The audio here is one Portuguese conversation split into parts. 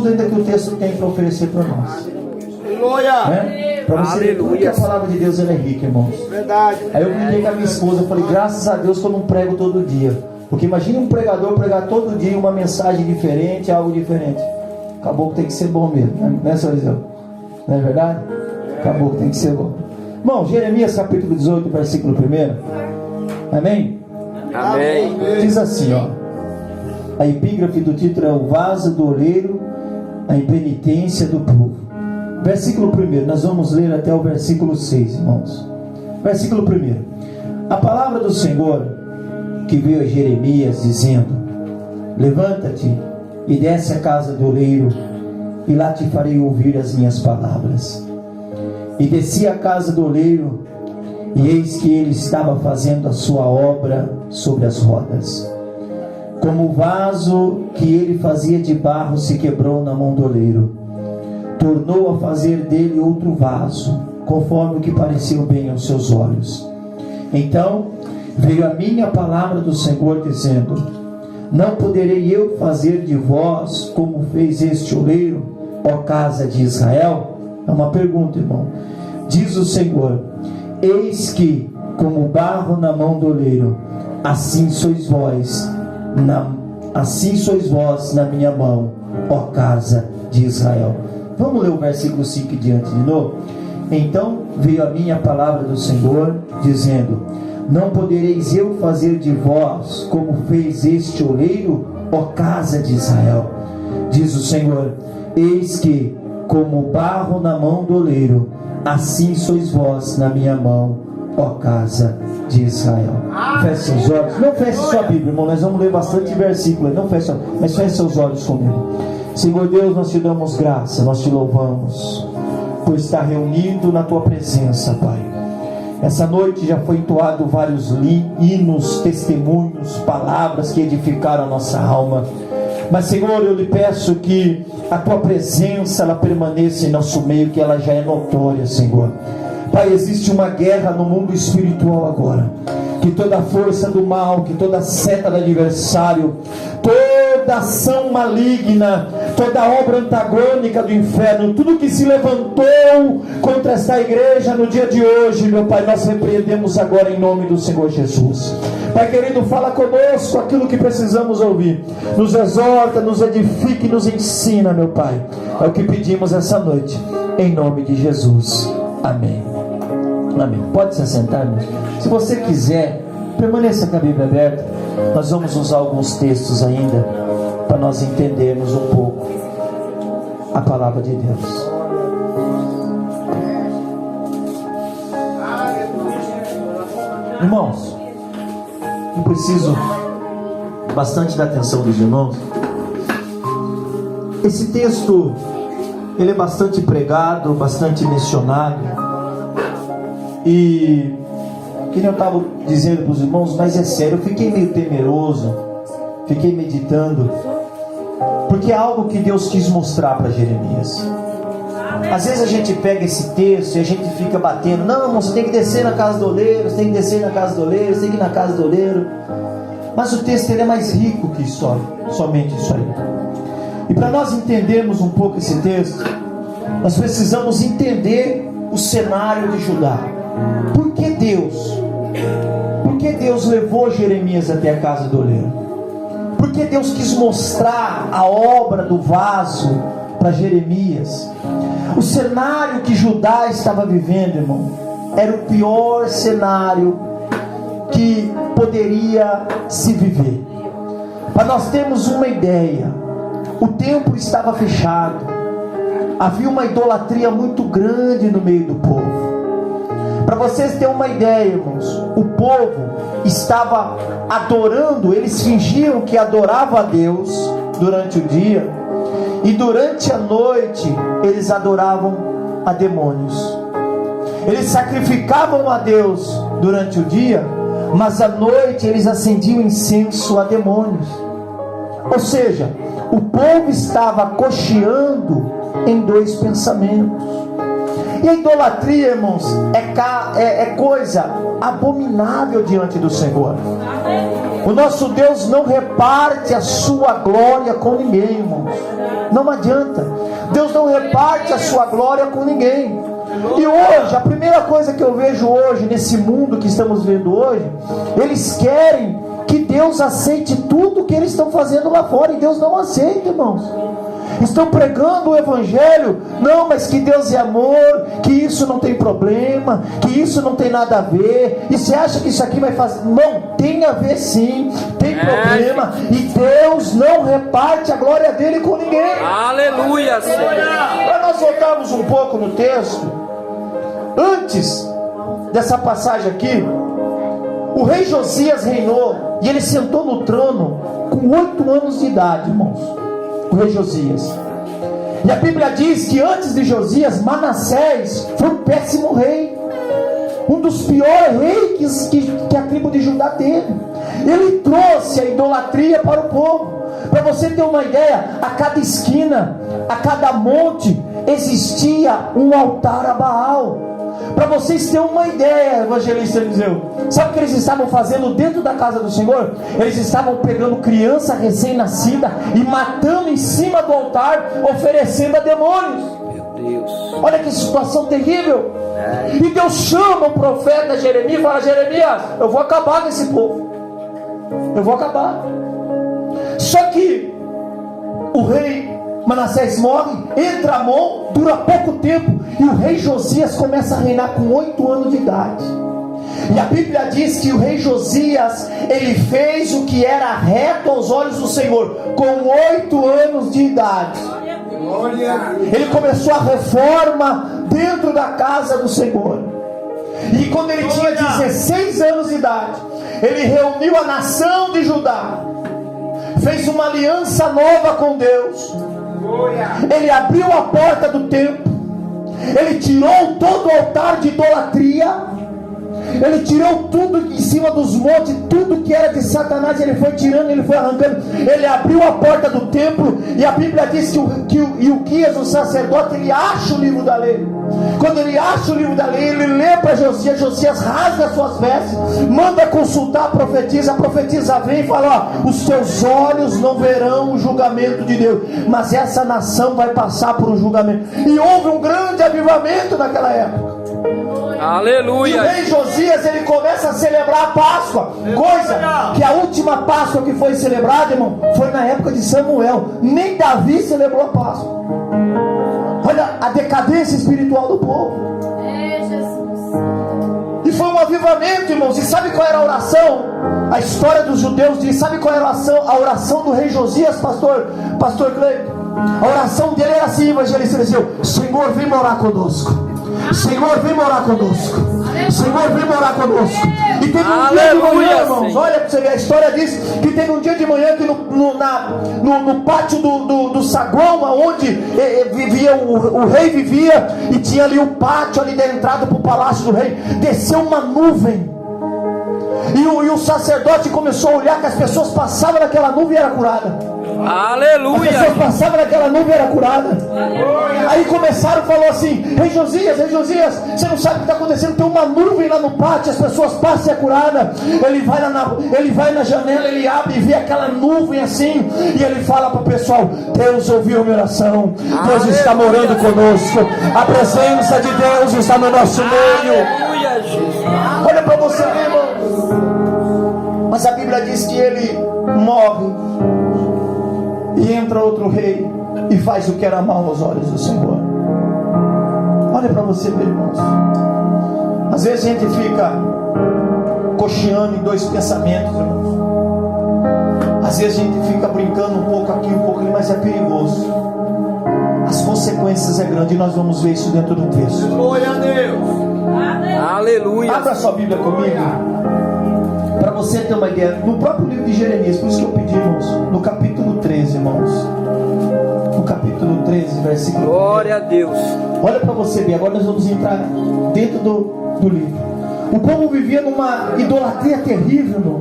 tudo ainda que o texto tem para oferecer para nós. Aleluia! Para você ver como que a palavra de Deus ela é rica, irmãos. Verdade. Aí eu brinquei com a minha esposa, eu falei, graças a Deus que eu não prego todo dia. Porque imagine um pregador pregar todo dia uma mensagem diferente, algo diferente. Acabou que tem que ser bom mesmo, né, senhor Eliseu? Não é verdade? Acabou que tem que ser bom. Irmão, Jeremias capítulo 18, versículo 1. Amém? Amém. Diz assim, ó. A epígrafe do título é o vaso do oleiro, a impenitência do povo. Versículo 1, nós vamos ler até o versículo 6, irmãos. Versículo 1. A palavra do Senhor que veio a Jeremias dizendo: levanta-te e desce à casa do oleiro, e lá te farei ouvir as minhas palavras. E desci à casa do oleiro, e eis que ele estava fazendo a sua obra sobre as rodas. Como o vaso que ele fazia de barro se quebrou na mão do oleiro, tornou a fazer dele outro vaso, conforme o que pareceu bem aos seus olhos. Então veio a minha palavra do Senhor dizendo: não poderei eu fazer de vós como fez este oleiro, ó casa de Israel? É uma pergunta, irmão. Diz o Senhor: eis que, como barro na mão do oleiro, assim sois vós na minha mão, ó casa de Israel. Vamos ler o versículo 5 diante de novo? Então veio a minha palavra do Senhor dizendo: não podereis eu fazer de vós como fez este oleiro, ó casa de Israel? Diz o Senhor: eis que, como barro na mão do oleiro, assim sois vós na minha mão, ó casa de Israel. Feche seus olhos. Não feche sua Bíblia, irmão. Nós vamos ler bastante versículos. Não feche, mas feche seus olhos comigo. Senhor Deus, nós te damos graça, nós te louvamos por estar reunido na tua presença, Pai. Essa noite já foi entoado vários hinos, testemunhos, palavras que edificaram a nossa alma. Mas, Senhor, eu lhe peço que a tua presença ela permaneça em nosso meio, que ela já é notória, Senhor. Pai, existe uma guerra no mundo espiritual agora. Que toda a força do mal, que toda a seta do adversário, toda ação maligna, toda obra antagônica do inferno, tudo que se levantou contra esta igreja no dia de hoje, meu Pai, nós repreendemos agora em nome do Senhor Jesus. Pai querido, fala conosco aquilo que precisamos ouvir. Nos exorta, nos edifica e nos ensina, meu Pai. É o que pedimos essa noite, em nome de Jesus. Amém. Amém. Pode se assentar, irmão. Se você quiser, permaneça com a Bíblia aberta. Nós vamos usar alguns textos ainda para nós entendermos um pouco a palavra de Deus. Irmãos, eu preciso bastante da atenção dos irmãos. Esse texto, ele é bastante pregado, bastante mencionado. E que nem eu estava dizendo para os irmãos, mas é sério, eu fiquei meio temeroso, fiquei meditando, porque é algo que Deus quis mostrar para Jeremias. Às vezes a gente pega esse texto e a gente fica batendo: não, você tem que descer na casa do oleiro, você tem que descer na casa do oleiro, você tem que ir na casa do oleiro. Mas o texto ele é mais rico que isso, somente isso aí. E para nós entendermos um pouco esse texto, nós precisamos entender o cenário de Judá. Por que Deus levou Jeremias até a casa do oleiro? Por que Deus quis mostrar a obra do vaso para Jeremias? O cenário que Judá estava vivendo, irmão, era o pior cenário que poderia se viver. Para nós termos uma ideia, o templo estava fechado, havia uma idolatria muito grande no meio do povo. Para vocês terem uma ideia, irmãos, o povo estava adorando, eles fingiam que adoravam a Deus durante o dia, e durante a noite eles adoravam a demônios. Eles sacrificavam a Deus durante o dia, mas à noite eles acendiam incenso a demônios. Ou seja, o povo estava cocheando em dois pensamentos. E a idolatria, irmãos, é coisa abominável diante do Senhor. O nosso Deus não reparte a sua glória com ninguém, irmãos. Não adianta. Deus não reparte a sua glória com ninguém. E hoje, a primeira coisa que eu vejo hoje, nesse mundo que estamos vendo hoje, eles querem que Deus aceite tudo que eles estão fazendo lá fora. E Deus não aceita, irmãos. Estão pregando o evangelho, não, mas que Deus é amor, que isso não tem problema, que isso não tem nada a ver. E você acha que isso aqui vai fazer? Não, tem a ver sim, tem problema. E Deus não reparte a glória dele com ninguém. Aleluia, Senhor. Para nós voltarmos um pouco no texto, antes dessa passagem aqui, o rei Josias reinou, e ele sentou no trono com 8 anos de idade, irmãos. O rei Josias. E a Bíblia diz que antes de Josias, Manassés foi um péssimo rei, um dos piores reis que a tribo de Judá teve. Ele trouxe a idolatria para o povo. Para você ter uma ideia, a cada esquina, a cada monte, existia um altar a Baal. Para vocês terem uma ideia, evangelista Eliseu, sabe o que eles estavam fazendo dentro da casa do Senhor? Eles estavam pegando criança recém-nascida e matando em cima do altar, oferecendo a demônios. Meu Deus. Olha que situação terrível. E Deus chama o profeta Jeremias e fala: Jeremias, eu vou acabar com esse povo. Eu vou acabar. Só que o rei Manassés morre, entra Amon, dura pouco tempo, e o rei Josias começa a reinar com 8 anos de idade. E a Bíblia diz que o rei Josias, ele fez o que era reto aos olhos do Senhor, com 8 anos de idade. Ele começou a reforma dentro da casa do Senhor. E quando ele tinha 16 anos de idade, ele reuniu a nação de Judá, fez uma aliança nova com Deus. Ele abriu a porta do templo, ele tirou todo o altar de idolatria, ele tirou tudo em cima dos montes, tudo que era de Satanás, ele foi tirando, ele foi arrancando. Ele abriu a porta do templo, e a Bíblia diz que o Ilquias, o sacerdote, ele acha o livro da lei. Quando ele acha o livro da lei, ele lê para Josias. Josias rasga as suas vestes, manda consultar a profetisa vem e fala: ó, os teus olhos não verão o julgamento de Deus, mas essa nação vai passar por um julgamento. E houve um grande avivamento naquela época. Aleluia. E o rei Josias, ele começa a celebrar a Páscoa, coisa que a última Páscoa que foi celebrada, irmão, foi na época de Samuel. Nem Davi celebrou a Páscoa. Olha a decadência espiritual do povo. E foi um avivamento, irmãos. E sabe qual era a oração? A história dos judeus diz: sabe qual era a oração do rei Josias, pastor Cleiton? A oração dele era assim, evangelista Eliseu: Senhor, vem morar conosco. Senhor, vem morar conosco. Senhor, vem morar conosco. E teve um dia de manhã, irmãos, olha para você ver, a história diz que teve um dia de manhã que no pátio do saguão, onde vivia o rei vivia, e tinha ali o pátio ali da entrada para o palácio do rei, desceu uma nuvem, e o sacerdote começou a olhar que as pessoas passavam naquela nuvem e era curada. Aleluia. As pessoas passavam naquela nuvem e era curada. Aí começaram, falou assim: Rei Josias, você não sabe o que está acontecendo, tem uma nuvem lá no pátio, as pessoas passam e é curada. Ele vai na janela, ele abre e vê aquela nuvem assim, e ele fala para o pessoal: Deus ouviu a minha oração, Deus está morando conosco, a presença de Deus está no nosso meio. Olha para você ver, irmão. Mas a Bíblia diz que ele morre, e entra outro rei e faz o que era mal aos olhos do Senhor. Olha para você ver, irmãos. Às vezes a gente fica cocheando em dois pensamentos, irmãos. Às vezes a gente fica brincando um pouco aqui, um pouco ali, mas é perigoso. As consequências é grande, e nós vamos ver isso dentro do texto. Glória a Deus. Aleluia. Abra sua Bíblia comigo, para você ter uma ideia, no próprio livro de Jeremias. Por isso que eu pedi, irmãos, no capítulo 13, irmãos, no capítulo 13, versículo 1. Glória a Deus. Olha para você ver, agora nós vamos entrar dentro do livro. O povo vivia numa idolatria terrível, irmão.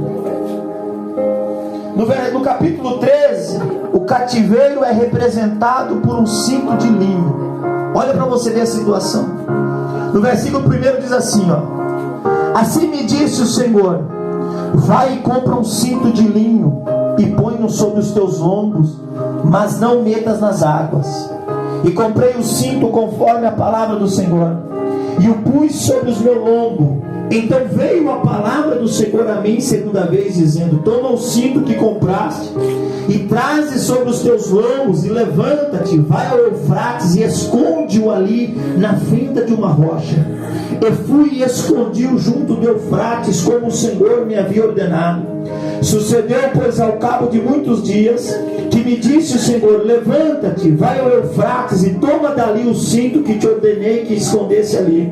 No capítulo 13, o cativeiro é representado por um cinto de linho. Olha para você ver a situação. No versículo 1 diz assim, ó: assim me disse o Senhor: vai e compra um cinto de linho e põe-o sobre os teus lombos, mas não metas nas águas. E comprei o cinto conforme a palavra do Senhor, e o pus sobre os meus lombos. Então veio a palavra do Senhor a mim segunda vez, dizendo: toma o cinto que compraste e traze sobre os teus lombos, e levanta-te, vai ao Eufrates e esconde-o ali na fenda de uma rocha. Eu fui e escondi-o junto do Eufrates, como o Senhor me havia ordenado. Sucedeu, pois, ao cabo de muitos dias, que me disse o Senhor: levanta-te, vai ao Eufrates e toma dali o cinto que te ordenei que escondesse ali.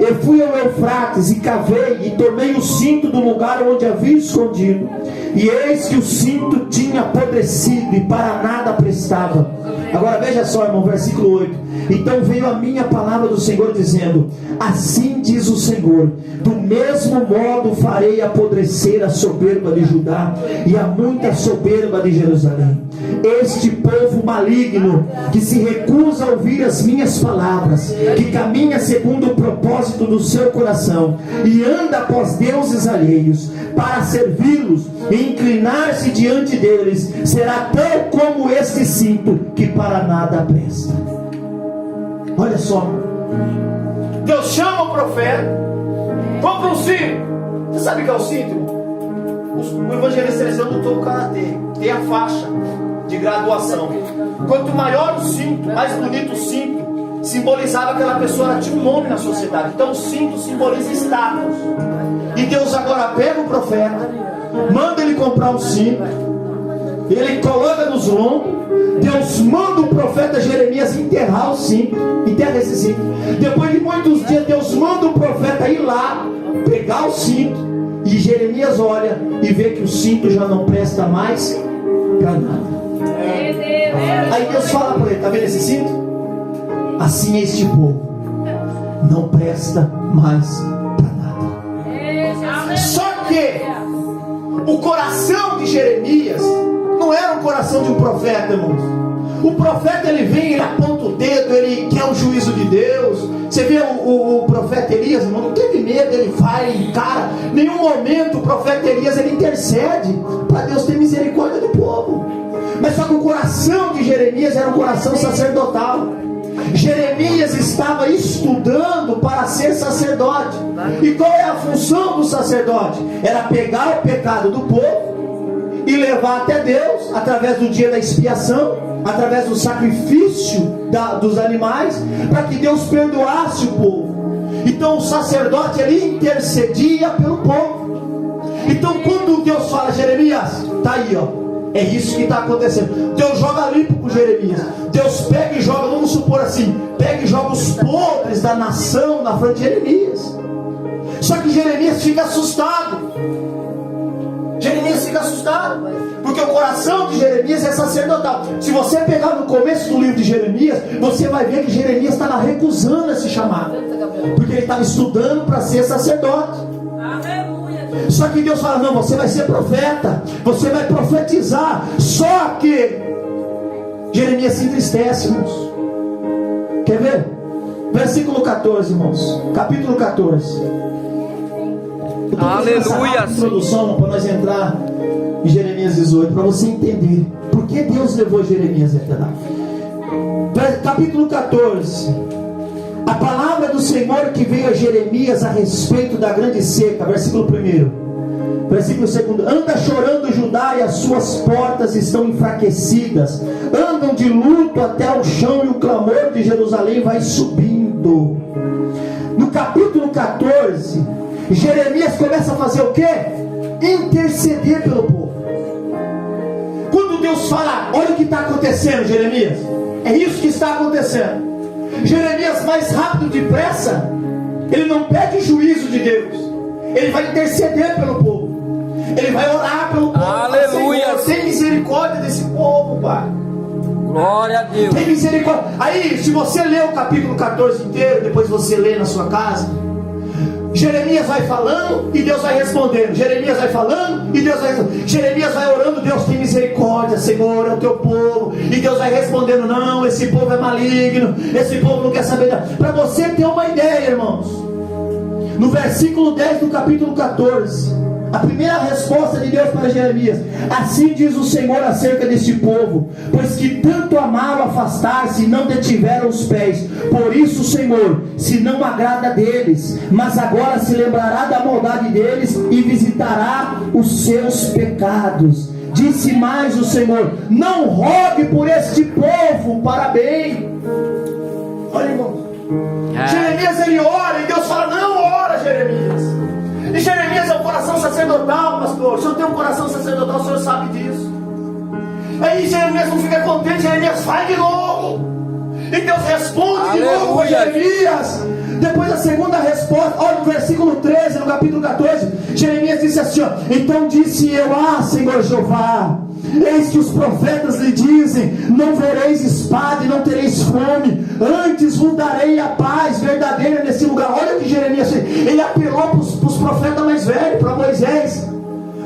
Eu fui ao Eufrates e cavei e tomei o cinto do lugar onde havia escondido, e eis que o cinto tinha apodrecido e para nada prestava. Agora veja só, irmão, versículo 8. Então veio a minha palavra do Senhor dizendo: assim diz o Senhor, do mesmo modo farei apodrecer a soberba de Judá e a muita soberba de Jerusalém. Este povo maligno, que se recusa a ouvir as minhas palavras, que caminha segundo o propósito do seu coração, e anda após deuses alheios, para servi-los e inclinar-se diante deles, será tal como este cinto, que para nada presta. Olha só, Deus chama o profeta, compra um cinto. Você sabe o que é o cinto, irmão? O evangelista eles lutou o karatê, tem a faixa de graduação. Quanto maior o cinto, mais bonito o cinto, simbolizava que aquela pessoa tinha um nome na sociedade. Então o cinto simboliza status. E Deus agora pega o profeta, manda ele comprar um cinto, ele coloca nos lombos. Deus manda o profeta Jeremias enterrar o cinto, enterra esse cinto. Depois de muitos dias, Deus manda o profeta ir lá, pegar o cinto, e Jeremias olha e vê que o cinto já não presta mais para nada. Aí Deus fala para ele: está vendo esse cinto? Assim é este povo, não presta mais para nada. Só que o coração de Jeremias não era o coração de um profeta, irmãos. O profeta, ele vem, ele aponta o dedo, ele quer o juízo de Deus. Você vê o profeta Elias, irmão, não teve medo, ele vai, encara. Nenhum momento o profeta Elias, ele intercede para Deus ter misericórdia do povo. Mas só que o coração de Jeremias era um coração sacerdotal. Jeremias estava estudando para ser sacerdote. E qual é a função do sacerdote? Era pegar o pecado do povo e levar até Deus, através do dia da expiação, através do sacrifício dos animais, para que Deus perdoasse o povo. Então o sacerdote, ele intercedia pelo povo. Então quando Deus fala: Jeremias, está aí, ó, é isso que está acontecendo. Deus joga limpo com Jeremias. Deus pega e joga, vamos supor assim, pega e joga os podres da nação na frente de Jeremias. Só que Jeremias fica assustado. Jeremias fica assustado, porque o coração de Jeremias é sacerdotal. Se você pegar no começo do livro de Jeremias, você vai ver que Jeremias estava recusando esse chamado, porque ele estava estudando para ser sacerdote. Só que Deus fala: não, você vai ser profeta, você vai profetizar. Só que Jeremias se entristece, irmãos. Quer ver? Versículo 14, irmãos, capítulo 14. Aleluia. Introdução para nós entrar em Jeremias 18, para você entender por que Deus levou Jeremias até lá. Capítulo 14. A palavra do Senhor que veio a Jeremias a respeito da grande seca. Versículo 1. Versículo 2: anda chorando Judá, e as suas portas estão enfraquecidas, andam de luto até o chão, e o clamor de Jerusalém vai subindo. No capítulo 14, Jeremias começa a fazer o quê? Interceder pelo povo. Quando Deus fala: olha o que está acontecendo, Jeremias, é isso que está acontecendo. Jeremias, mais rápido, depressa, ele não pede juízo de Deus, ele vai interceder pelo povo, ele vai orar pelo povo. Aleluia. Tem misericórdia desse povo, Pai. Glória a Deus. Tem misericórdia. Aí, se você ler o capítulo 14 inteiro, depois você lê na sua casa, Jeremias vai falando e Deus vai respondendo. Jeremias vai falando e Deus vai respondendo. Jeremias vai orando: Deus tem misericórdia, Senhor, é o teu povo. E Deus vai respondendo: não, esse povo é maligno, esse povo não quer saber. Para você ter uma ideia, irmãos, no versículo 10 do capítulo 14, A primeira resposta de Deus para Jeremias: assim diz o Senhor acerca deste povo, pois que tanto amaram afastar-se e não detiveram os pés. Por isso o Senhor se não agrada deles, mas agora se lembrará da maldade deles e visitará os seus pecados. Disse mais o Senhor: não rogue por este povo para bem. Olha, irmão, Jeremias ele ora e Deus fala: não ora, Jeremias. E Jeremias é um coração sacerdotal, pastor. O senhor tem um coração sacerdotal, o senhor sabe disso. Aí Jeremias não fica contente, Jeremias vai de novo. E Deus responde de novo para Jeremias. Depois da segunda resposta, olha no versículo 13, no capítulo 14, Jeremias disse assim, ó: então disse eu: ah, Senhor Jeová, eis que os profetas lhe dizem: não vereis espada e não tereis fome, antes vos darei a paz verdadeira nesse lugar. Olha o que Jeremias fez. Ele apelou para os profetas mais velhos, para Moisés.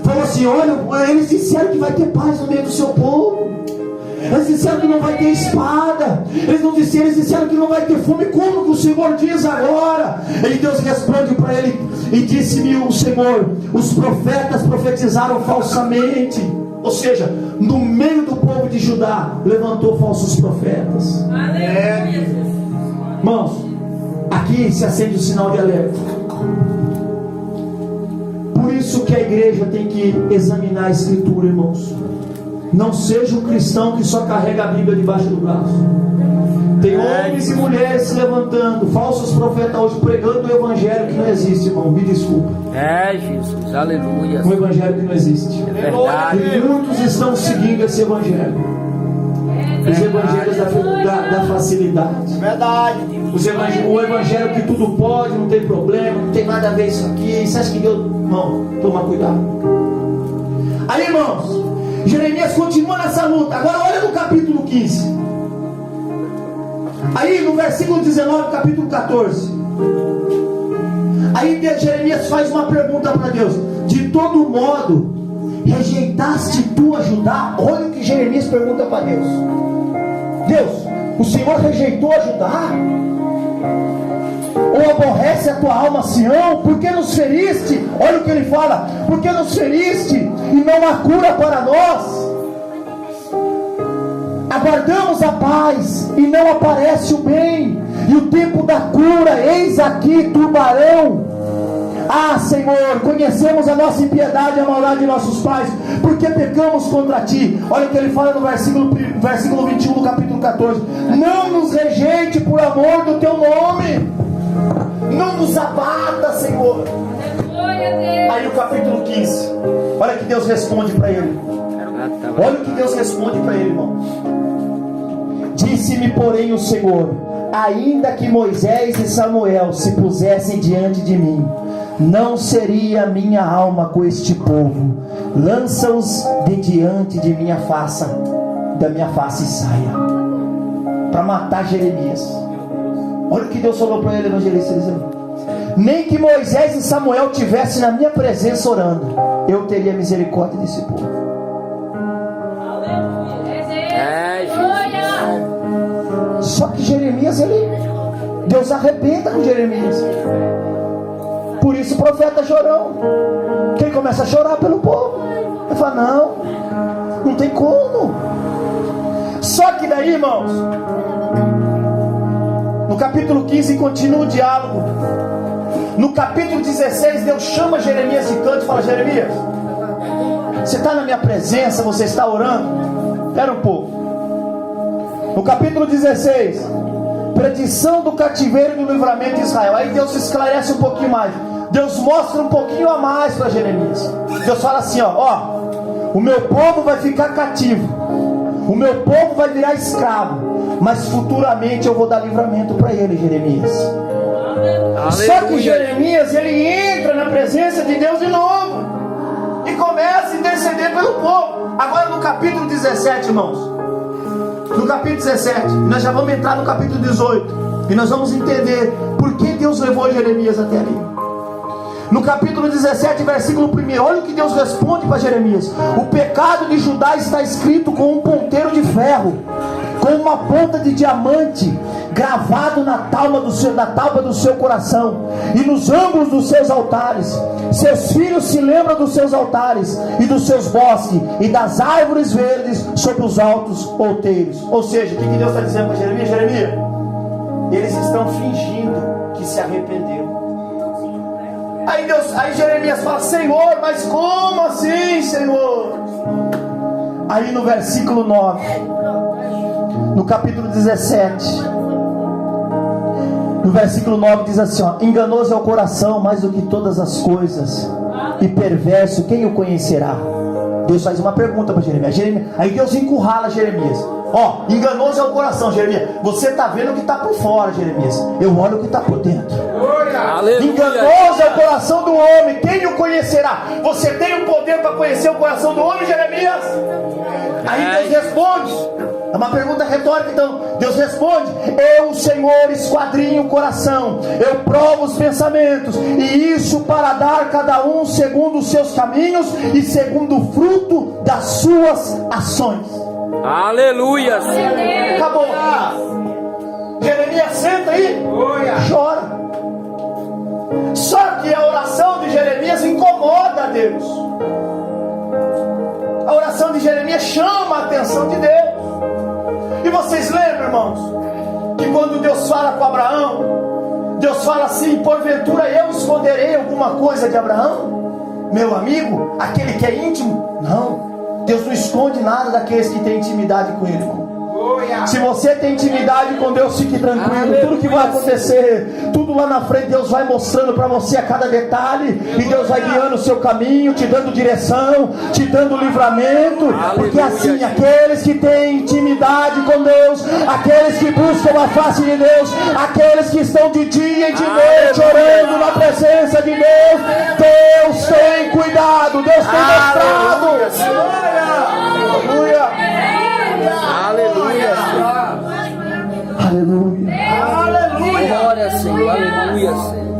Falou assim: olha, eles disseram que vai ter paz no meio do seu povo. Eles disseram que não vai ter espada. Eles disseram que não vai ter fome. Como que o Senhor diz agora? E Deus responde para ele: e disse-me o Senhor: os profetas profetizaram falsamente. Ou seja, no meio do povo de Judá levantou falsos profetas. Irmãos, aqui se acende o sinal de alerta. Por isso que a igreja tem que examinar a Escritura, irmãos. Não seja um cristão que só carrega a Bíblia debaixo do braço. Tem homens e mulheres se levantando, falsos profetas hoje, pregando o evangelho que não existe, irmão. Me desculpa. Jesus, aleluia. Um evangelho que não existe. É verdade. E muitos estão seguindo esse evangelho. Os evangelhos da facilidade. Verdade. O evangelho que tudo pode, não tem problema, não tem nada a ver isso aqui. Você acha que Deus... Irmão, toma cuidado. Aí, irmãos, Jeremias continua nessa luta. Agora olha no capítulo 15. Aí no versículo 19, capítulo 14. Aí Jeremias faz uma pergunta para Deus: de todo modo rejeitaste tu a Judá? Olha o que Jeremias pergunta para Deus. Deus, o Senhor rejeitou a Judá? Ou aborrece a tua alma Sião? Por que nos feriste? Olha o que ele fala: por que nos feriste e não há cura para nós? Aguardamos a paz e não aparece o bem, e o tempo da cura eis aqui turbarão. Ah, Senhor, conhecemos a nossa impiedade e a maldade de nossos pais, porque pecamos contra ti. Olha o que ele fala no versículo 21 do capítulo 14: não nos rejeite por amor do teu nome, não nos abata, Senhor. Aí no capítulo 15, olha que Deus responde para ele. Olha o que Deus responde para ele, irmão. Disse-me, porém, o Senhor: ainda que Moisés e Samuel se pusessem diante de mim, não seria minha alma com este povo. Lança-os de diante de minha face, da minha face e saia. Para matar Jeremias. Olha o que Deus falou para ele, evangelista. Nem que Moisés e Samuel tivessem na minha presença orando, eu teria misericórdia desse povo. Só que Jeremias, Deus arrebenta com Jeremias. Por isso o profeta chorão, que ele começa a chorar pelo povo. Ele fala: não tem como. Só que daí, irmãos, no capítulo 15 continua o diálogo. No capítulo 16 Deus chama Jeremias de canto e fala: Jeremias, você está na minha presença, você está orando? Espera um pouco. No capítulo 16, predição do cativeiro e do livramento de Israel. Aí Deus esclarece um pouquinho mais. Deus mostra um pouquinho a mais para Jeremias. Deus fala assim: ó, o meu povo vai ficar cativo, o meu povo vai virar escravo, mas futuramente eu vou dar livramento para ele, Jeremias. Aleluia. Só que Jeremias, ele entra na presença de Deus de novo e começa a interceder pelo povo. Agora no capítulo 17, irmãos, no capítulo 17, nós já vamos entrar no capítulo 18 e nós vamos entender por que Deus levou Jeremias até ali. No capítulo 17, versículo 1, olha o que Deus responde para Jeremias: o pecado de Judá está escrito com um ponteiro de ferro, com uma ponta de diamante gravado na tálma do seu coração e nos ângulos dos seus altares. Seus filhos se lembram dos seus altares e dos seus bosques e das árvores verdes sobre os altos outeiros. Ou seja, o que Deus está dizendo para Jeremias? Jeremias, eles estão fingindo que se arrependeram. Aí Jeremias fala: Senhor, mas como assim, Senhor? Aí no versículo 9, no capítulo 17, no versículo 9 diz assim, ó: enganoso é o coração mais do que todas as coisas, e perverso, quem o conhecerá? Deus faz uma pergunta para Jeremias. Aí Deus encurrala Jeremias. Ó, enganoso é o coração, Jeremias. Você está vendo o que está por fora, Jeremias. Eu olho o que está por dentro. Aleluia. Enganoso é o coração do homem, quem o conhecerá? Você tem o poder para conhecer o coração do homem, Jeremias? Aí Deus responde. É uma pergunta retórica, então Deus responde: eu, o Senhor, esquadrinho o coração, eu provo os pensamentos, e isso para dar cada um segundo os seus caminhos e segundo o fruto das suas ações. Aleluia. Acabou. Jeremias senta aí, chora. Só que a oração de Jeremias incomoda a Deus. A oração de Jeremias chama a atenção de Deus. E vocês lembram, irmãos, que quando Deus fala com Abraão, Deus fala assim: porventura eu esconderei alguma coisa de Abraão, meu amigo, aquele que é íntimo? Não, Deus não esconde nada daqueles que têm intimidade com Ele, irmão. Se você tem intimidade com Deus, fique tranquilo. Tudo que vai acontecer, tudo lá na frente, Deus vai mostrando para você a cada detalhe, e Deus vai guiando o seu caminho, te dando direção, te dando livramento. Porque assim, aqueles que têm intimidade com Deus, aqueles que buscam a face de Deus, aqueles que estão de dia e de noite orando na presença de Deus, Deus tem cuidado, Deus tem mostrado. Aleluia. Aleluia. Aleluia. Aleluia. Glória, Senhor. Aleluia, Senhor.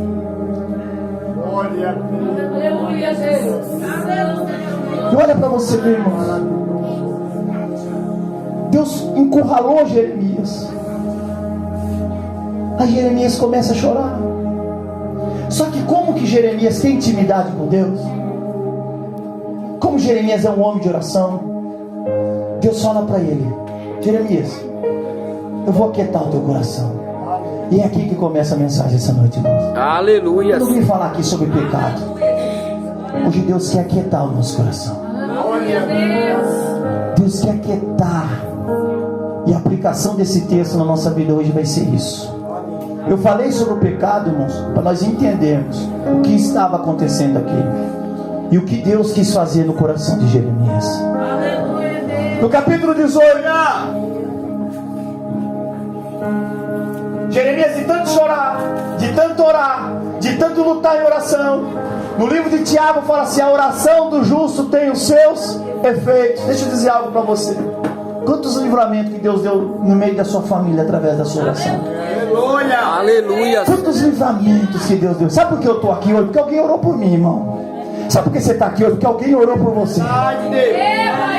Aleluia, Jesus. E olha para você ver, irmão. Deus encurralou Jeremias. Aí Jeremias começa a chorar. Só que como que Jeremias tem intimidade com Deus? Como Jeremias é um homem de oração, Deus fala para ele: Jeremias, eu vou aquietar o teu coração. E é aqui que começa a mensagem essa noite, irmãos. Aleluia. Eu não vim falar aqui sobre pecado. Hoje Deus quer aquietar o nosso coração. Deus quer aquietar. E a aplicação desse texto na nossa vida hoje vai ser isso. Eu falei sobre o pecado, irmãos, para nós entendermos o que estava acontecendo aqui e o que Deus quis fazer no coração de Jeremias. No capítulo 18, Jeremias, de tanto chorar, de tanto orar, de tanto lutar em oração, no livro de Tiago fala assim: a oração do justo tem os seus efeitos. Deixa eu dizer algo para você. quantos livramentos que Deus deu no meio da sua família através da sua oração? Aleluia. Aleluia. Quantos livramentos que Deus deu? Sabe por que eu estou aqui hoje? Porque alguém orou por mim, irmão. Sabe por que você está aqui hoje? Porque alguém orou por você.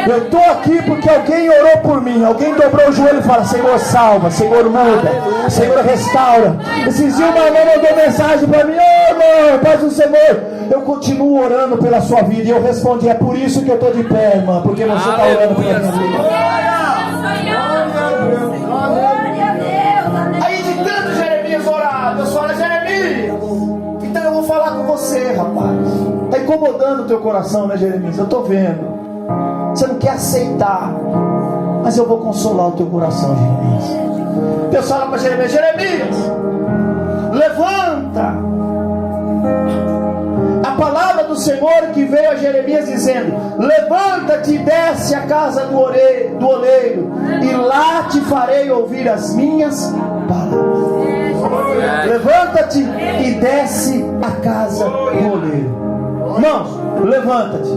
Eu estou aqui porque alguém orou por mim. Alguém dobrou o joelho e fala: Senhor, salva, Senhor, muda, Senhor, restaura. Esses dias uma irmã mandou mensagem para mim: ô irmão, paz do Senhor, eu continuo orando pela sua vida. E eu respondi: é por isso que eu estou de pé, irmã, porque você está orando pela minha vida. Aí de tanto Jeremias orar, Deus fala: Jeremias, então eu vou falar com você, rapaz. Está incomodando o teu coração, né, Jeremias? Eu estou vendo. Você não quer aceitar, mas eu vou consolar o teu coração, Jeremias. Deus fala para Jeremias: Jeremias, levanta. A palavra do Senhor que veio a Jeremias dizendo: levanta-te e desce à casa do oleiro, e lá te farei ouvir as minhas palavras. Levanta-te e desce à casa do oleiro. Irmãos, levanta-te.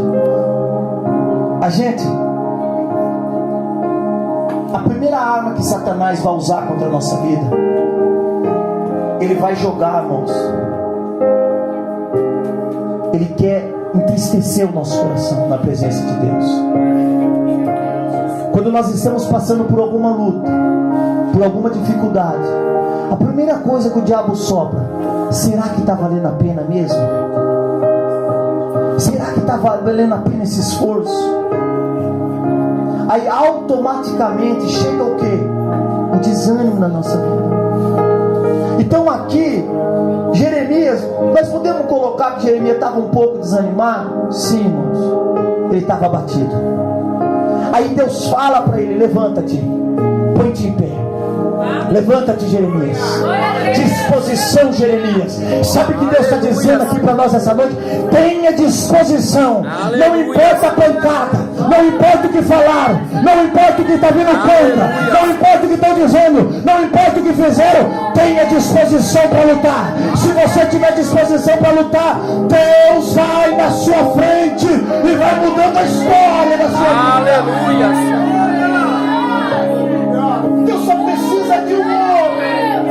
A primeira arma que Satanás vai usar contra a nossa vida, ele vai jogar, irmãos. Ele quer entristecer o nosso coração na presença de Deus. Quando nós estamos passando por alguma luta, por alguma dificuldade, a primeira coisa que o diabo sopra: será que está valendo a pena mesmo? Será que está valendo a pena esse esforço? Aí automaticamente chega o quê? O desânimo na nossa vida. Então aqui, Jeremias, nós podemos colocar que Jeremias estava um pouco desanimado? Sim, irmãos, ele estava abatido. Aí Deus fala para ele: levanta-te, põe-te em pé. Levanta-te, Jeremias. Disposição, Jeremias. Sabe o que Deus está dizendo aqui para nós essa noite? Tenha disposição. Não importa a pancada, não importa o que falaram, não importa o que está vindo contra, não importa o que estão dizendo, não importa o que fizeram. Tenha disposição para lutar. Se você tiver disposição para lutar, Deus vai na sua frente e vai mudando a história da sua vida. Aleluia. Deus só precisa de um homem.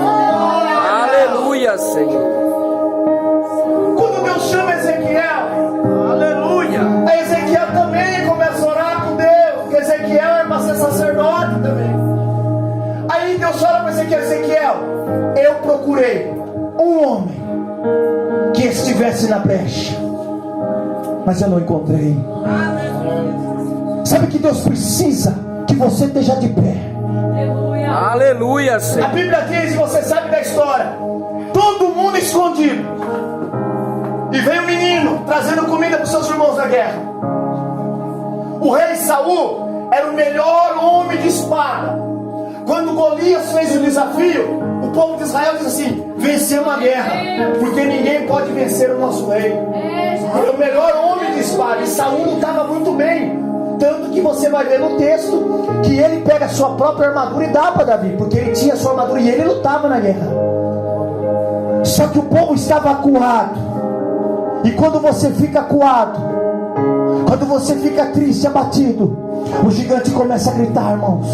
Aleluia, Senhor. Quando Deus chama Ezequiel, aleluia, a Ezequiel também começa a orar com Deus, porque Ezequiel era para ser sacerdote também. Aí Deus fala para Ezequiel: Ezequiel, eu procurei um homem que estivesse na brecha, mas eu não encontrei. Sabe que Deus precisa que você esteja de pé. Aleluia, Senhor. A Bíblia diz, você sabe da história, todo mundo escondido, e veio um menino trazendo comida para os seus irmãos da guerra. O rei Saul era o melhor homem de espada. Quando Golias fez o desafio, o povo de Israel diz assim: vencemos a guerra, porque ninguém pode vencer o nosso rei. Era o melhor homem de espada, e Saul lutava muito bem. Tanto que você vai ver no texto que ele pega a sua própria armadura e dá para Davi, porque ele tinha a sua armadura e ele lutava na guerra. Só que o povo estava acuado. E quando você fica acuado, quando você fica triste, abatido, o gigante começa a gritar, irmãos.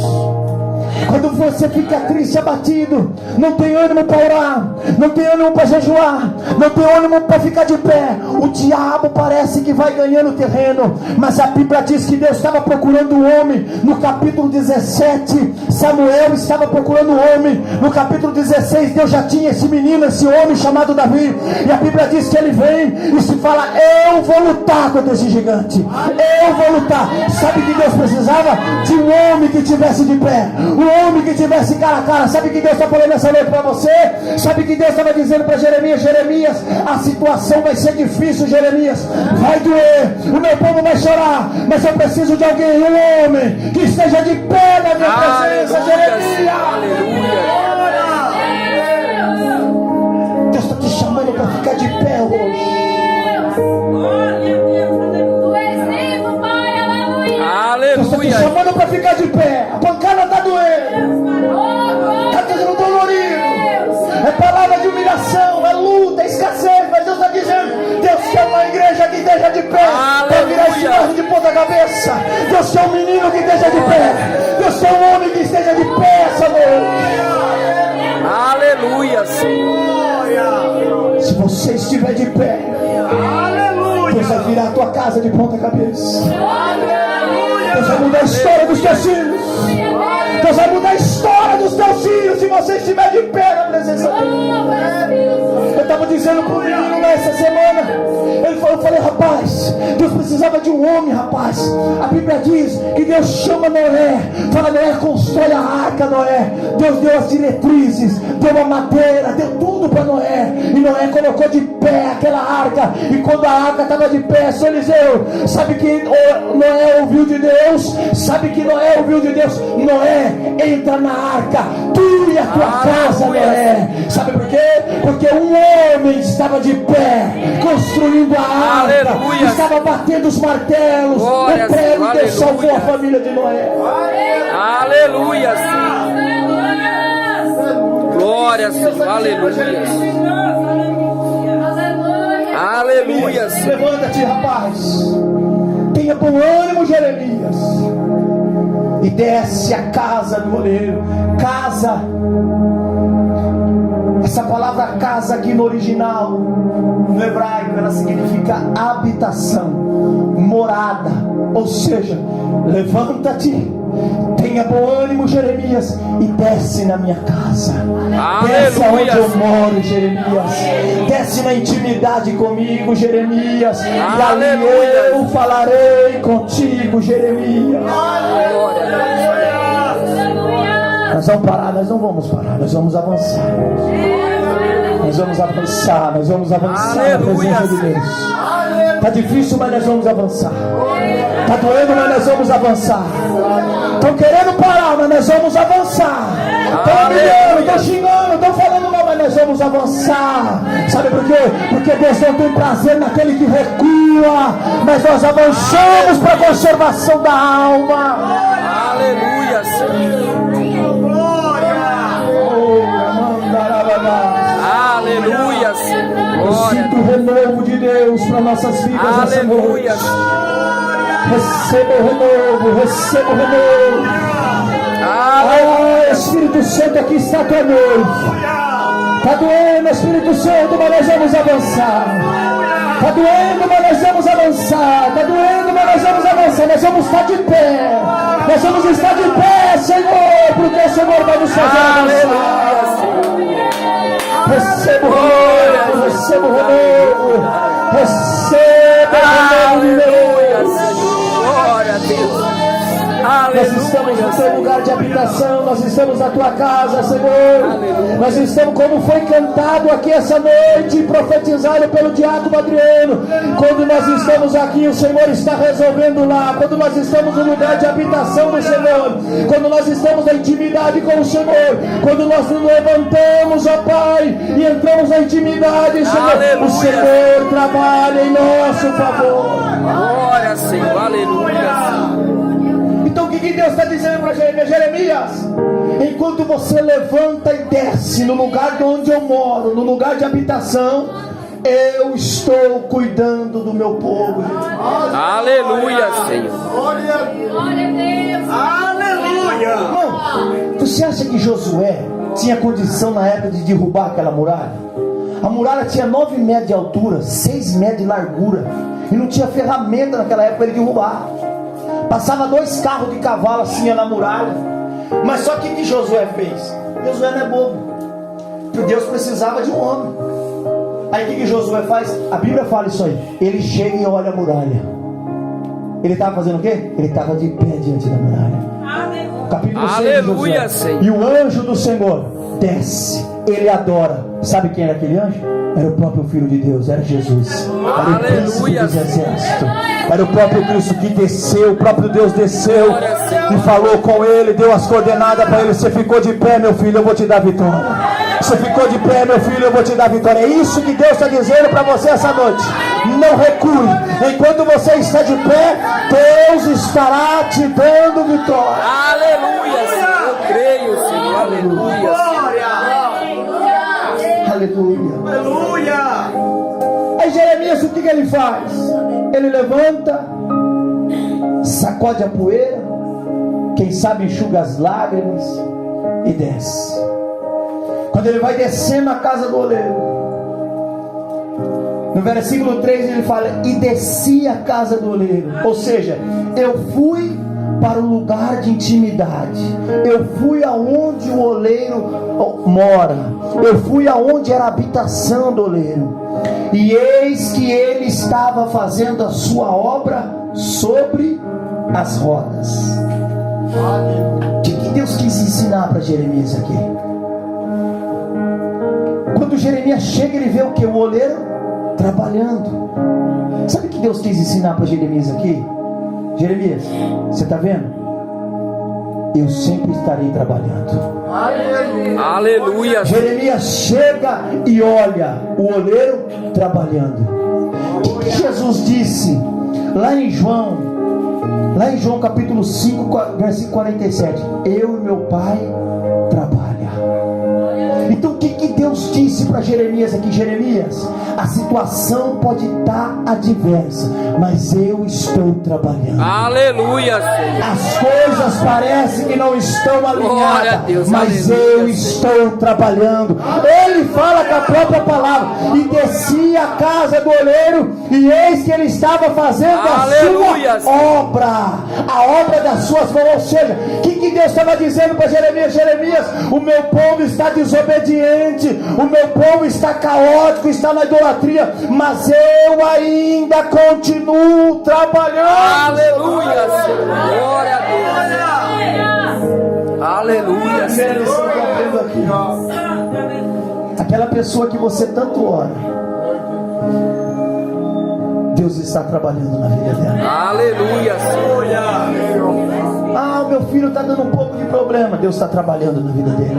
Quando você fica triste, abatido, não tem ânimo para orar, não tem ânimo para jejuar, não tem ânimo para ficar de pé, o diabo parece que vai ganhando terreno. Mas a Bíblia diz que Deus estava procurando um homem. No capítulo 17, Samuel estava procurando um homem. No capítulo 16, Deus já tinha esse menino, esse homem chamado Davi. E a Bíblia diz que ele vem e se fala: eu vou lutar contra esse gigante, eu vou lutar. Sabe que Deus precisava? De um homem que estivesse de pé, um homem que estivesse cara a cara. Sabe que Deus está falando essa noite para você? Sabe que Deus estava dizendo para Jeremias: Jeremias, a situação vai ser difícil, Jeremias, vai doer, o meu povo vai chorar, mas eu preciso de alguém, um homem que esteja de pé na minha presença. Jeremias, Deus está te chamando para ficar de pé hoje. Deus está te chamando para ficar de pé. A pancada está doendo, está sendo dolorido, é palavra de humilhação, é luta, é escassez, mas Deus está dizendo: Deus quer uma igreja que esteja de pé para virar esse carro de ponta cabeça. Deus quer um menino que esteja de pé, Deus quer um homem que esteja de pé essa noite. Aleluia, Senhor. Se você estiver de pé, Deus vai virar a tua casa de ponta cabeça. Deus vai mudar a história dos teus filhos. Deus vai mudar a história dos teus filhos se você estiver de pé na presença dele. Eu estava dizendo para o menino nessa semana, eu falei: rapaz, Deus precisava de um homem, rapaz. A Bíblia diz que Deus chama Noé, fala: Noé, constrói a arca, Noé. Deus deu as diretrizes, deu a madeira, deu tudo para Noé, e Noé colocou de pé aquela arca. E quando a arca estava de pé, seu Eliseu, sabe que Noé ouviu de Deus? Sabe que Noé ouviu de Deus? Noé, entra na arca, tu e a tua casa, Noé. Sabe por quê? Porque um homem estava de pé, construindo a arca, estava batendo os martelos, o prego, e Deus salvou a família de Noé. Aleluia, Senhor. Glória, Senhor. Aleluia. Aleluia, Senhor. Levanta-te, rapaz. Tenha bom ânimo, Jeremias, e desce a casa do oleiro. Casa, a Essa palavra casa aqui no original, no hebraico, ela significa habitação, morada. Ou seja, levanta-te, tenha bom ânimo, Jeremias, e desce na minha casa. Desce aonde eu moro, Jeremias. Desce na intimidade comigo, Jeremias. E ali eu falarei contigo, Jeremias. Nós vamos parar, nós não vamos parar, nós vamos avançar. Nós vamos avançar, nós vamos avançar na presença de Deus. Está difícil, mas nós vamos avançar. Está doendo, mas nós vamos avançar. Estão querendo parar, mas nós vamos avançar. Estão humilhando, estão xingando, estão falando mal, mas nós vamos avançar. Sabe por quê? Porque Deus não tem prazer naquele que recua, mas nós avançamos para a conservação da alma. Aleluia, Senhor. Aleluia, Senhor. Eu sinto o renovo de Deus para nossas vidas. Aleluia. Receba o renovo, receba o renovo. Ah, Espírito Santo, aqui está a tua noiva. Está doendo, Espírito Santo, mas nós vamos avançar. Está doendo, mas nós vamos avançar. Está doendo, mas nós vamos avançar. Nós vamos estar de pé. Nós vamos estar de pé, Senhor, porque o Senhor vai nos fazer avançar. Receba o renovo, receba o renovo, receba o renovo de Deus. Glória a Deus. Nós estamos no teu lugar de habitação, nós estamos na tua casa, Senhor. Nós estamos, como foi cantado aqui essa noite, profetizado pelo diácono Adriano. Quando nós estamos aqui, o Senhor está resolvendo lá. Quando nós estamos no lugar de habitação do Senhor, quando nós estamos na intimidade com o Senhor, quando nós nos levantamos, ó Pai, e entramos na intimidade, Senhor, o Senhor trabalha em nosso favor. Glória, Senhor, aleluia. Então o que Deus está dizendo para Jeremias? Jeremias, enquanto você levanta e desce no lugar de onde eu moro, no lugar de habitação, eu estou cuidando do meu povo. Aleluia, Senhor. Glória a Deus. Aleluia. Irmão, você acha que Josué tinha condição na época de derrubar aquela muralha? A muralha tinha 9 metros de altura, 6 metros de largura, e não tinha ferramenta naquela época para ele derrubar. Passava 2 carros de cavalo assim na muralha. Mas só que Josué fez? Josué não é bobo. Deus precisava de um homem. Aí o que Josué faz? A Bíblia fala isso aí. Ele chega e olha a muralha. Ele estava fazendo o quê? Ele estava de pé diante da muralha. Capítulo 6 de Aleluia, Josué. Senhor. E o anjo do Senhor desce. Ele adora. Sabe quem era aquele anjo? Era o próprio Filho de Deus, era Jesus. Era o príncipe dos exércitos. Era o próprio Cristo que desceu. O próprio Deus desceu e falou com ele, deu as coordenadas para ele. Você ficou de pé, meu filho, eu vou te dar vitória. Você ficou de pé, meu filho, eu vou te dar vitória. É isso que Deus está dizendo para você essa noite. Não recue. Enquanto você está de pé, Deus estará te dando vitória. Aleluia, Senhor. Eu creio, Senhor. Aleluia. Aleluia. Aleluia. Aí Jeremias, o que ele faz? Ele levanta, sacode a poeira, quem sabe enxuga as lágrimas e desce. Quando ele vai descendo a casa do oleiro, no versículo 3 ele fala: e desci a casa do oleiro. Ou seja, eu fui para o lugar de intimidade. Eu fui aonde o oleiro mora. Eu fui aonde era a habitação do oleiro. E eis que ele estava fazendo a sua obra sobre as rodas. O que Deus quis ensinar para Jeremias aqui? Quando Jeremias chega, ele vê o que? O oleiro trabalhando. Sabe o que Deus quis ensinar para Jeremias aqui? Jeremias, você está vendo? Eu sempre estarei trabalhando. Aleluia. Jeremias chega e olha o oleiro trabalhando. O que Jesus disse lá em João capítulo 5, versículo 47? Eu e meu Pai trabalham. Então o que Deus disse para Jeremias aqui? Jeremias, a situação pode estar adversa, mas eu estou trabalhando. Aleluia, Senhor. As coisas parecem que não estão Glória a alinhadas, Deus, mas aleluia, eu Senhor. estou trabalhando. Ele fala com a própria palavra: e desci a casa do oleiro, e eis que ele estava fazendo Aleluia, a sua obra, a obra das suas mãos. Ou seja, o que Deus estava dizendo para Jeremias? Jeremias, o meu povo está desobediente, o meu povo está caótico, está na idolatria, mas eu ainda continuo trabalhando. Aleluia, Senhor. Glória a Deus. Aleluia, Primeira lição Senhor. que eu aprendo aqui: aquela pessoa que você tanto ora, Deus está trabalhando na vida dela. Aleluia, Senhor. Ah, meu filho está dando um pouco de problema, Deus está trabalhando na vida dele.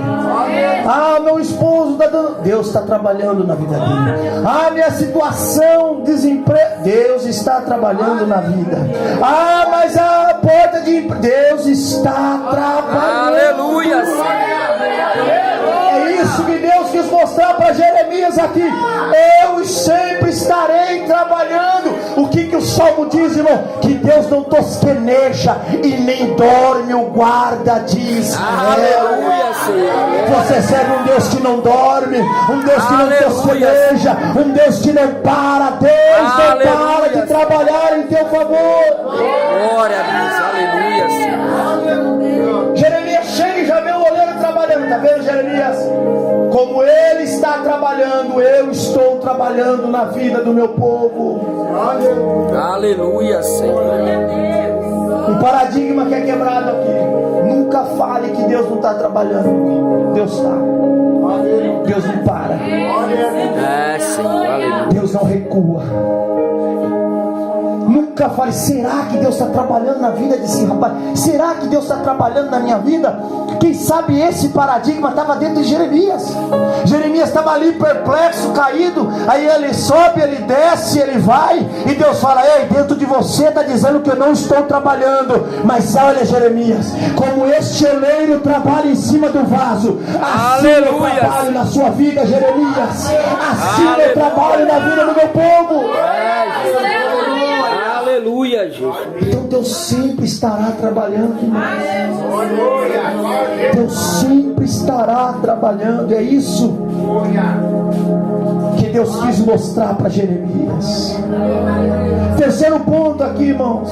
Ah, meu esposo está dando, Deus está trabalhando na vida dele. Ah, minha situação, desemprego, Deus está trabalhando na vida. Ah, mas a porta de emprego, Deus está trabalhando. Aleluia, Senhor. É isso que Deus quis mostrar para Jeremias aqui: eu sempre estarei trabalhando. O que o Salmo diz, irmão? Que Deus não tosqueneja e nem dorme o guarda de Israel. Aleluia, Senhor. Você serve um Deus que não dorme, um Deus que não Aleluia. tosqueneja, um Deus que não para. Deus não Aleluia. para de trabalhar em teu favor. Glória a Deus. Aleluia, Senhor. Jeremias chega e já vê o oleiro trabalhando. Está vendo, Jeremias? Como ele está trabalhando, eu estou trabalhando na vida do meu povo. Aleluia, Senhor. Um paradigma que é quebrado aqui: nunca fale que Deus não está trabalhando. Deus está. Deus não para. É, Senhor. Aleluia. Deus não recua. Nunca fale: será que Deus está trabalhando na vida desse rapaz? Será que Deus está trabalhando na minha vida? Quem sabe esse paradigma estava dentro de Jeremias. Jeremias estava ali perplexo, caído. Aí ele sobe, ele desce, ele vai, e Deus fala: ei, dentro de você está dizendo que eu não estou trabalhando. Mas olha, Jeremias, como este oleiro trabalha em cima do vaso, assim eu Aleluia. trabalho na sua vida, Jeremias. Assim eu Aleluia. trabalho na vida do meu povo. Aleluia, Jesus. Então Deus sempre estará trabalhando, irmãos. Deus sempre estará trabalhando. É isso que Deus quis mostrar para Jeremias. Terceiro ponto aqui, irmãos.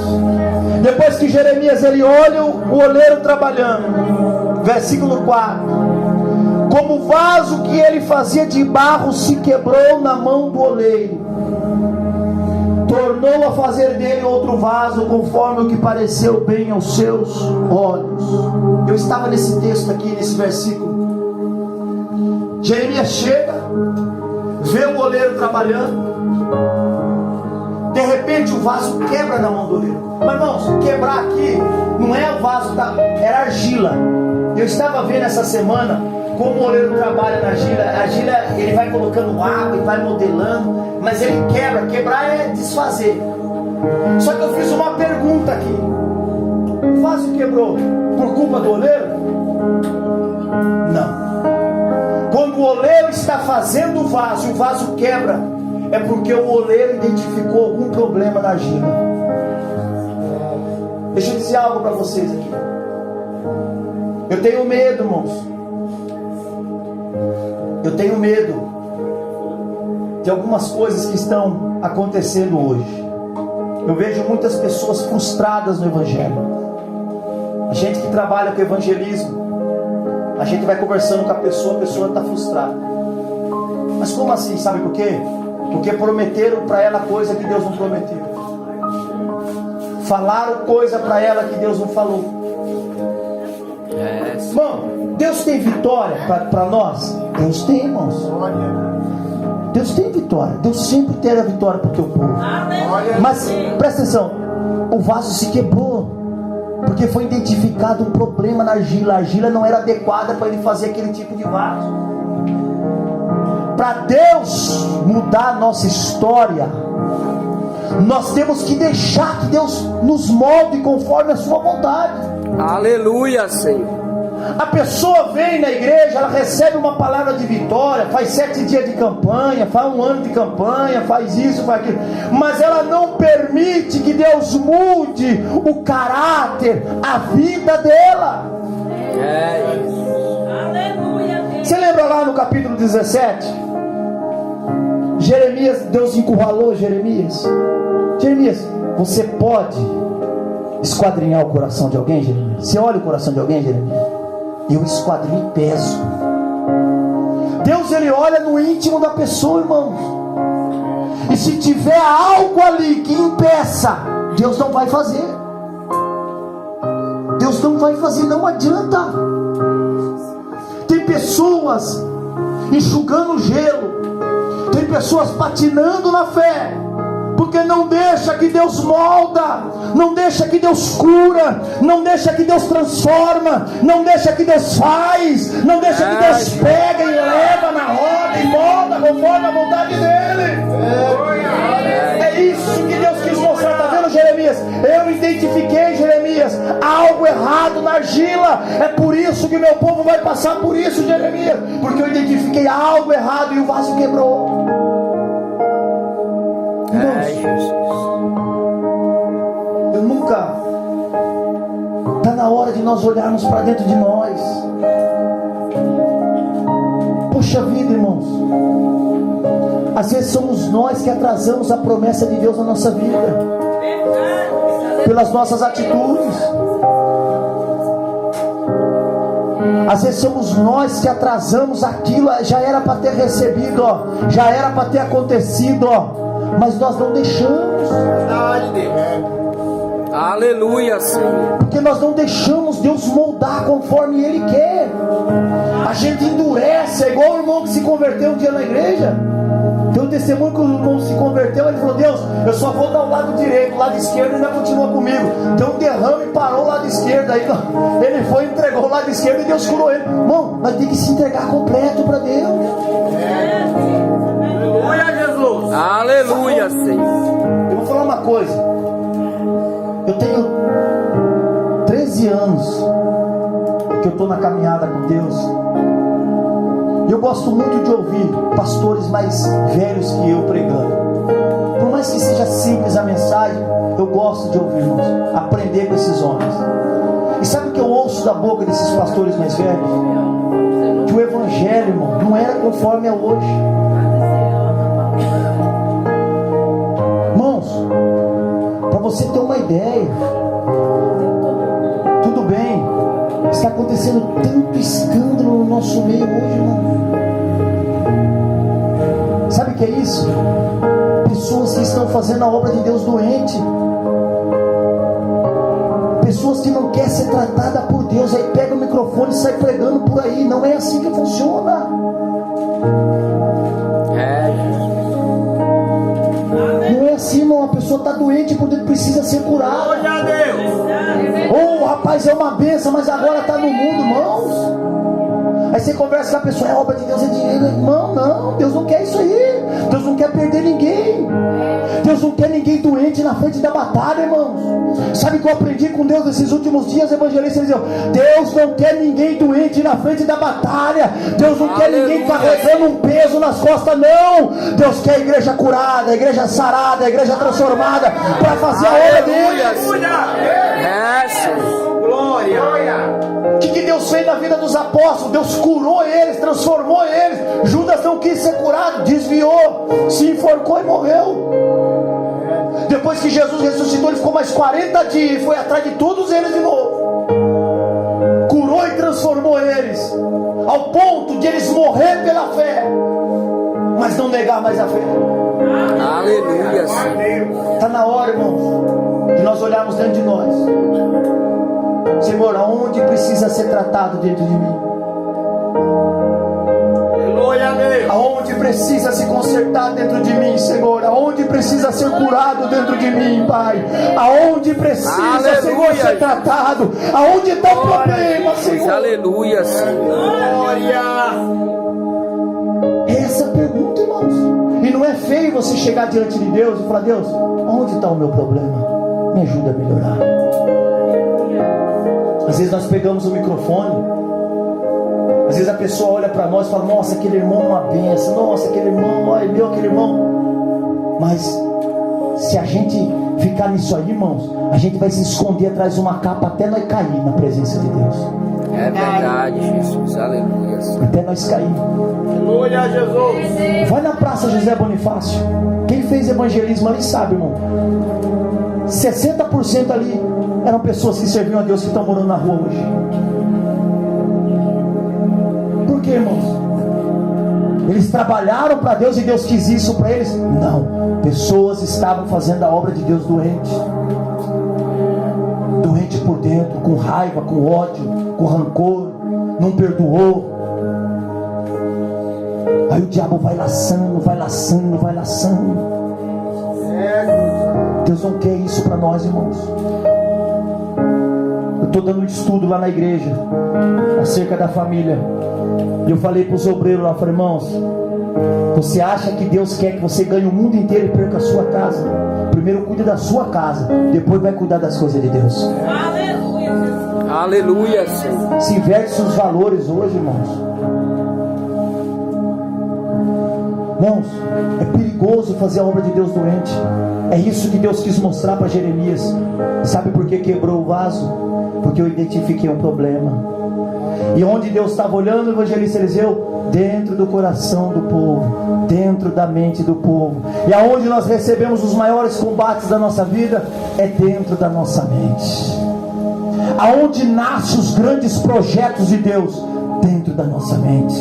Depois que Jeremias ele olha o oleiro trabalhando, versículo 4: como o vaso que ele fazia de barro se quebrou na mão do oleiro, tornou a fazer dele outro vaso, conforme o que pareceu bem aos seus olhos. Eu estava nesse texto aqui, nesse versículo. Jeremias chega, vê o oleiro trabalhando, de repente o vaso quebra na mão do oleiro. Mas irmãos, quebrar aqui não é o vaso, era argila. Eu estava vendo essa semana como o oleiro trabalha na argila. A argila, ele vai colocando água e vai modelando, mas ele quebra. Quebrar é desfazer. Só que eu fiz uma pergunta aqui: o vaso quebrou por culpa do oleiro? Não. Quando o oleiro está fazendo o vaso quebra, é porque o oleiro identificou algum problema na argila. Deixa eu dizer algo para vocês aqui. Eu tenho medo, irmãos. Eu tenho medo de algumas coisas que estão acontecendo hoje. Eu vejo muitas pessoas frustradas no Evangelho. A gente que trabalha com evangelismo, a gente vai conversando com a pessoa está frustrada. Mas como assim? Sabe por quê? Porque prometeram para ela coisa que Deus não prometeu. Falaram coisa para ela que Deus não falou. Irmão, Deus tem vitória para nós? Deus tem, irmãos. Deus tem vitória. Deus sempre terá vitória para o teu povo. Mas presta atenção: o vaso se quebrou porque foi identificado um problema na argila. A argila não era adequada para ele fazer aquele tipo de vaso. Para Deus mudar a nossa história, nós temos que deixar que Deus nos molde conforme a sua vontade. Aleluia, Senhor. A pessoa vem na igreja, ela recebe uma palavra de vitória, faz 7 dias de campanha, faz 1 ano de campanha, faz isso, faz aquilo, mas ela não permite que Deus mude o caráter, a vida dela. É isso. Aleluia. Você lembra lá no capítulo 17? Jeremias, Deus encurralou Jeremias. Jeremias, você pode esquadrinhar o coração de alguém, Jeremias? Você olha o coração de alguém, Jeremias? Eu esquadrinho e peso. Deus, ele olha no íntimo da pessoa, irmãos. E se tiver algo ali que impeça, Deus não vai fazer. Deus não vai fazer, não adianta. Tem pessoas enxugando gelo, tem pessoas patinando na fé, porque não deixa que Deus molda, não deixa que Deus cura, não deixa que Deus transforma, não deixa que Deus faz, não deixa que Deus pega e leva na roda e molda conforme a vontade dele. É isso que Deus quis mostrar. Está vendo, Jeremias? Eu identifiquei, Jeremias, algo errado na argila. É por isso que meu povo vai passar por isso, Jeremias, porque eu identifiquei algo errado e o vaso quebrou. Jesus. Eu nunca. Está na hora de nós olharmos para dentro de nós. Poxa vida, irmãos. Às vezes somos nós que atrasamos a promessa de Deus na nossa vida, pelas nossas atitudes. Às vezes somos nós que atrasamos aquilo. Já era para ter recebido, ó, já era para ter acontecido, ó, mas nós não deixamos. Aleluia, Senhor. Porque nós não deixamos Deus moldar conforme Ele quer. A gente endurece. É igual o irmão que se converteu um dia na igreja. Tem um testemunho que o irmão se converteu. Ele falou: Deus, eu só vou dar o lado direito, o lado esquerdo ainda continua comigo. Deu um derrame e parou o lado esquerdo. Aí ele foi e entregou o lado esquerdo e Deus curou ele. Irmão, nós temos que se entregar completo para Deus. Aleluia, Jesus. Aleluia, Senhor. Eu vou falar uma coisa. Eu tenho 13 anos que eu estou na caminhada com Deus. E eu gosto muito de ouvir pastores mais velhos que eu pregando. Por mais que seja simples a mensagem, eu gosto de ouvir, irmãos, aprender com esses homens. E sabe o que eu ouço da boca desses pastores mais velhos? Que o evangelho, irmão, não era conforme é hoje. Irmãos, para você ter uma ideia, tudo bem, está acontecendo tanto escândalo no nosso meio hoje, irmão. Sabe o que é isso? Pessoas que estão fazendo a obra de Deus doente, pessoas que não querem ser tratadas por Deus, aí pega o microfone e sai pregando por aí. Não é assim que funciona. Não é assim, irmão. A pessoa está doente por dentro, precisa ser curada. Glória a Deus. Oh, rapaz, é uma bênção, mas agora está no mundo, irmãos. Aí você conversa com a pessoa: é obra de Deus, é dinheiro. Irmão, não, Deus não quer isso aí. Deus não quer perder ninguém. Deus não quer ninguém doente na frente da batalha, irmãos. Sabe o que eu aprendi com Deus nesses últimos dias? Evangelistas diziam: Deus não quer ninguém doente na frente da batalha. Deus não quer ninguém carregando um peso nas costas, não. Deus quer a igreja curada, a igreja sarada, a igreja transformada, para fazer a obra dele. Glória. O que Deus fez na vida dos apóstolos? Deus curou eles, transformou eles. Judas não quis ser curado, desviou, se enforcou e morreu. Depois que Jesus ressuscitou, ele ficou mais 40 dias e foi atrás de todos eles de novo. Curou e transformou eles, ao ponto de eles morrer pela fé, mas não negar mais a fé. Aleluia, Senhor. Está na hora, irmãos, de nós olharmos dentro de nós. Senhor, aonde precisa ser tratado dentro de mim? Glória a Deus. Aonde precisa se consertar dentro de mim, Senhor? Aonde precisa ser curado dentro de mim, Pai? Aonde precisa, Senhor, ser tratado? Aonde está o problema, Senhor? Aleluia, Senhor. Glória. Essa é a pergunta, irmãos. E não é feio você chegar diante de Deus e falar: Deus, onde está o meu problema? Me ajuda a melhorar. Às vezes nós pegamos o microfone Às vezes a pessoa olha para nós e fala: nossa, aquele irmão é uma benção, nossa, aquele irmão, olha meu, aquele irmão. Mas se a gente ficar nisso aí, irmãos, a gente vai se esconder atrás de uma capa até nós cair na presença de Deus. É verdade, Jesus. Aleluia. Até nós cair. Aleluia, Jesus. Vai na Praça José Bonifácio. Quem fez evangelismo ali sabe, irmão. 60% ali eram pessoas que serviam a Deus, que estão morando na rua hoje. Por quê, irmãos? Eles trabalharam para Deus e Deus quis isso para eles? Não. Pessoas estavam fazendo a obra de Deus doente. Doente por dentro, com raiva, com ódio, com rancor, não perdoou. Aí o diabo vai laçando, vai laçando, vai laçando. Deus não quer isso para nós, irmãos. Eu estou dando um estudo lá na igreja acerca da família. E eu falei para os obreiros lá, falei: irmãos, você acha que Deus quer que você ganhe o mundo inteiro e perca a sua casa? Primeiro cuide da sua casa, depois vai cuidar das coisas de Deus. Aleluia. Aleluia, Senhor. Se inverte os valores hoje, irmãos. Irmãos, é perigoso fazer a obra de Deus doente. É isso que Deus quis mostrar para Jeremias. Sabe por que quebrou o vaso? Porque eu identifiquei um problema. E onde Deus estava olhando o evangelista Eliseu? Dentro do coração do povo, dentro da mente do povo. E aonde nós recebemos os maiores combates da nossa vida? É dentro da nossa mente. Aonde nascem os grandes projetos de Deus? Dentro da nossa mente.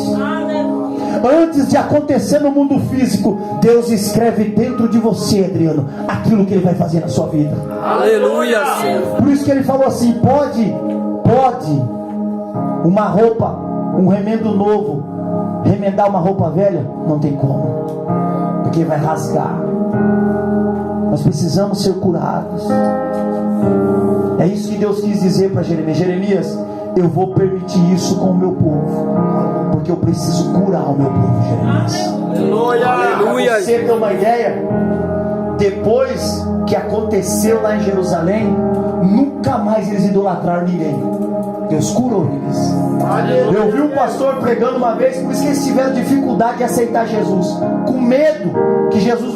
Antes de acontecer no mundo físico, Deus escreve dentro de você, Adriano, aquilo que Ele vai fazer na sua vida. Aleluia, Senhor. Por isso que Ele falou assim: pode uma roupa, um remendo novo remendar uma roupa velha? Não tem como, porque vai rasgar. Nós precisamos ser curados. É isso que Deus quis dizer para Jeremias: Jeremias, eu vou permitir isso com o meu povo, porque eu preciso curar o meu povo, Jeremias. Aleluia. Aleluia. Pra você ter uma ideia, depois que aconteceu lá em Jerusalém, nunca mais eles idolatraram ninguém. Deus curou eles. Eu vi um pastor pregando uma vez, por isso que eles tiveram dificuldade de aceitar Jesus, com medo que Jesus